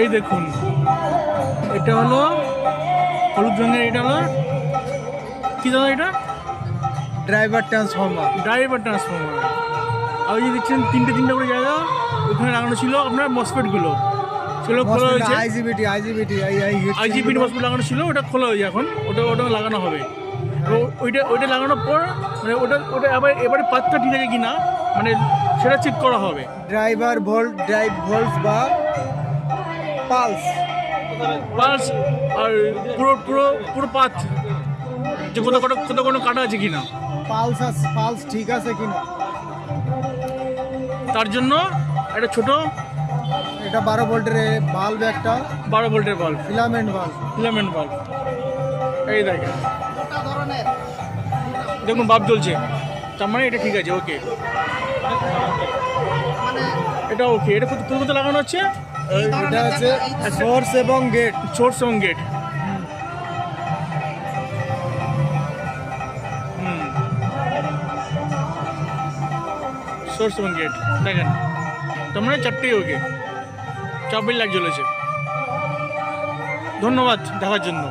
এই দেখুন, এটা হলো হলুদ রঙের, এটা হলো কি দাদা, এটা ড্রাইভার ট্রান্সফর্মার। Driver transformer. আর ওই যে দেখছেন তিনটে করে জায়গা ওখানে লাগানো ছিল আপনার মসফেটগুলো, সেগুলো খোলা হয়েছে। আইজিবিটি মসফেট লাগানো ছিল, ওটা খোলা হয়েছে এখন, ওটা লাগানো হবে। তো ওইটা লাগানোর পর মানে ওটা এবারে পাতটা ঠিক আছে কিনা মানে সেটা চেক করা হবে। ড্রাইভ ভোল্ট বা পালস আর পুরো পাত যে কোথাও কোনো কাটা আছে কিনা, পালস ঠিক আছে কিনা, তার জন্য একটা ছোট, এটা 12 ভোল্টের বাল্ব, একটা 12 ভোল্টের বাল্ব, ফিলামেন্ট বাল্ব। এই দেখেন, দেখুন বাল্ব জ্বলছে, তার মানে এটা ঠিক আছে, ওকে, এটা ওকে। এটা কোথাও লাগানো হচ্ছে, এটা হচ্ছে সোর্স এবং গেট। সোর্স এবং গেট দেখেন, তার মানে চারটেই ওকে, 4 লাইট জ্বলেছে। ধন্যবাদ দেখার জন্য।